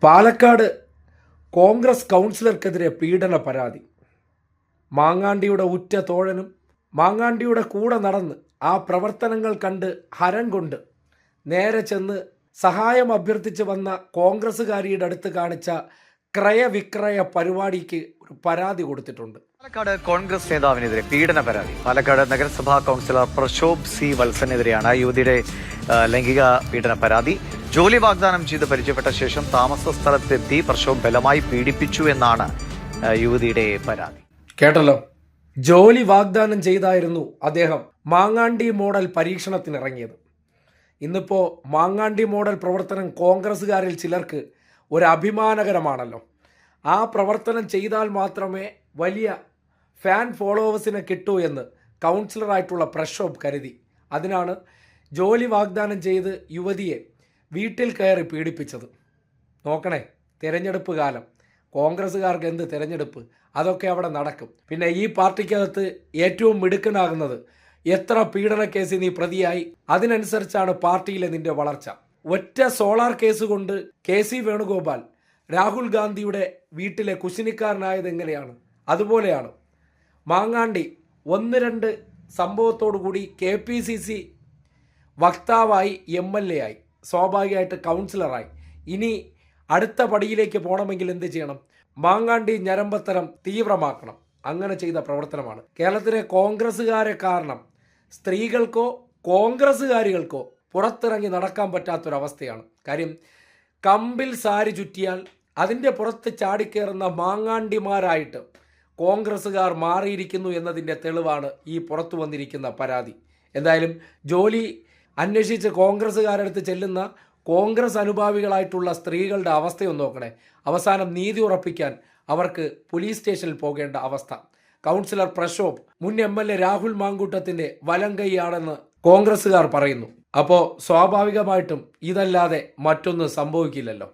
പാലക്കാട് കോൺഗ്രസ് കൗൺസിലർക്കെതിരെ പീഡന പരാതി. മാങ്ങാണ്ടിയുടെ ഉറ്റ തോഴനും മാങ്ങാണ്ടിയുടെ കൂടെ നടന്ന് ആ പ്രവർത്തനങ്ങൾ കണ്ട് ഹരം കൊണ്ട് നേരെ ചെന്ന് സഹായം അഭ്യർത്ഥിച്ച് വന്ന കോൺഗ്രസ്സുകാരിയുടെ അടുത്ത് കാണിച്ച ക്രയവിക്രയ പരിപാടിക്ക് ഒരു പരാതി കൊടുത്തിട്ടുണ്ട്. പാലക്കാട് കോൺഗ്രസ് നേതാവിനെതിരെ പീഡന പരാതി. പാലക്കാട് നഗരസഭാ കൗൺസിലർ പ്രശോഭ് സി വത്സനെതിരെയാണ് യുവതിയുടെ ലൈംഗിക പീഡന പരാതി. ജോലി വാഗ്ദാനം ചെയ്ത് പരിചയപ്പെട്ട ശേഷം താമസ സ്ഥലത്തെത്തി പ്രശോഭ് ബലമായി പീഡിപ്പിച്ചു എന്നാണ് യുവതിയുടെ പരാതി. കേട്ടല്ലോ, ജോലി വാഗ്ദാനം ചെയ്തായിരുന്നു അദ്ദേഹം മാങ്ങാണ്ടി മോഡൽ പരീക്ഷണത്തിനിറങ്ങിയത്. ഇന്നിപ്പോൾ മാങ്ങാണ്ടി മോഡൽ പ്രവർത്തനം കോൺഗ്രസ്സുകാരിൽ ചിലർക്ക് ഒരു അഭിമാനകരമാണല്ലോ. ആ പ്രവർത്തനം ചെയ്താൽ മാത്രമേ വലിയ ഫാൻ ഫോളോവേഴ്സിനെ കിട്ടൂ എന്ന് കൗൺസിലറായിട്ടുള്ള പ്രശോഭ് കരുതി. അതിനാണ് ജോലി വാഗ്ദാനം ചെയ്ത് യുവതിയെ വീട്ടിൽ കയറി പീഡിപ്പിച്ചത്. നോക്കണേ, തിരഞ്ഞെടുപ്പ് കാലം, കോൺഗ്രസ്സുകാർക്ക് എന്ത് തിരഞ്ഞെടുപ്പ്, അതൊക്കെ അവിടെ നടക്കും. പിന്നെ ഈ പാർട്ടിക്കകത്ത് ഏറ്റവും മിടുക്കനാകുന്നത് എത്ര പീഡന കേസ് നീ പ്രതിയായി, അതിനനുസരിച്ചാണ് പാർട്ടിയിലെ നിന്റെ വളർച്ച. ഒറ്റ സോളാർ കേസ് കൊണ്ട് KC വേണുഗോപാൽ രാഹുൽ ഗാന്ധിയുടെ വീട്ടിലെ കുശിനിക്കാരനായത് എങ്ങനെയാണ്, അതുപോലെയാണ് മാങ്ങാണ്ടി 1-2 സംഭവത്തോടു കൂടി KPCC വക്താവായി, MLA ആയി, സ്വാഭാവികമായിട്ട് കൗൺസിലറായി. ഇനി അടുത്ത പടിയിലേക്ക് പോകണമെങ്കിൽ എന്ത് ചെയ്യണം? മാങ്ങാണ്ടി ഞരമ്പത്തരം തീവ്രമാക്കണം. അങ്ങനെ ചെയ്ത പ്രവർത്തനമാണ്. കേരളത്തിലെ കോൺഗ്രസ്സുകാരെ കാരണം സ്ത്രീകൾക്കോ കോൺഗ്രസ്സുകാരികൾക്കോ പുറത്തിറങ്ങി നടക്കാൻ പറ്റാത്തൊരവസ്ഥയാണ്. കാര്യം, കമ്പിൽ സാരി ചുറ്റിയാൽ അതിൻ്റെ പുറത്ത് ചാടിക്കയറുന്ന മാങ്ങാണ്ടിമാരായിട്ട് കോൺഗ്രസ്സുകാർ മാറിയിരിക്കുന്നു എന്നതിൻ്റെ തെളിവാണ് ഈ പുറത്തു വന്നിരിക്കുന്ന പരാതി. എന്തായാലും ജോലി അന്വേഷിച്ച് കോൺഗ്രസ്സുകാരടുത്ത് ചെല്ലുന്ന കോൺഗ്രസ് അനുഭാവികളായിട്ടുള്ള സ്ത്രീകളുടെ അവസ്ഥയൊന്ന് നോക്കണേ. അവസാനം നീതി ഉറപ്പിക്കാൻ അവർക്ക് പോലീസ് സ്റ്റേഷനിൽ പോകേണ്ട അവസ്ഥ. കൗൺസിലർ പ്രശോഭ് മുൻ MLA രാഹുൽ മാങ്കൂട്ടത്തിൻ്റെ വലം കൈയാണെന്ന് കോൺഗ്രസ്സുകാർ പറയുന്നു. അപ്പോൾ സ്വാഭാവികമായിട്ടും ഇതല്ലാതെ മറ്റൊന്നും സംഭവിക്കില്ലല്ലോ.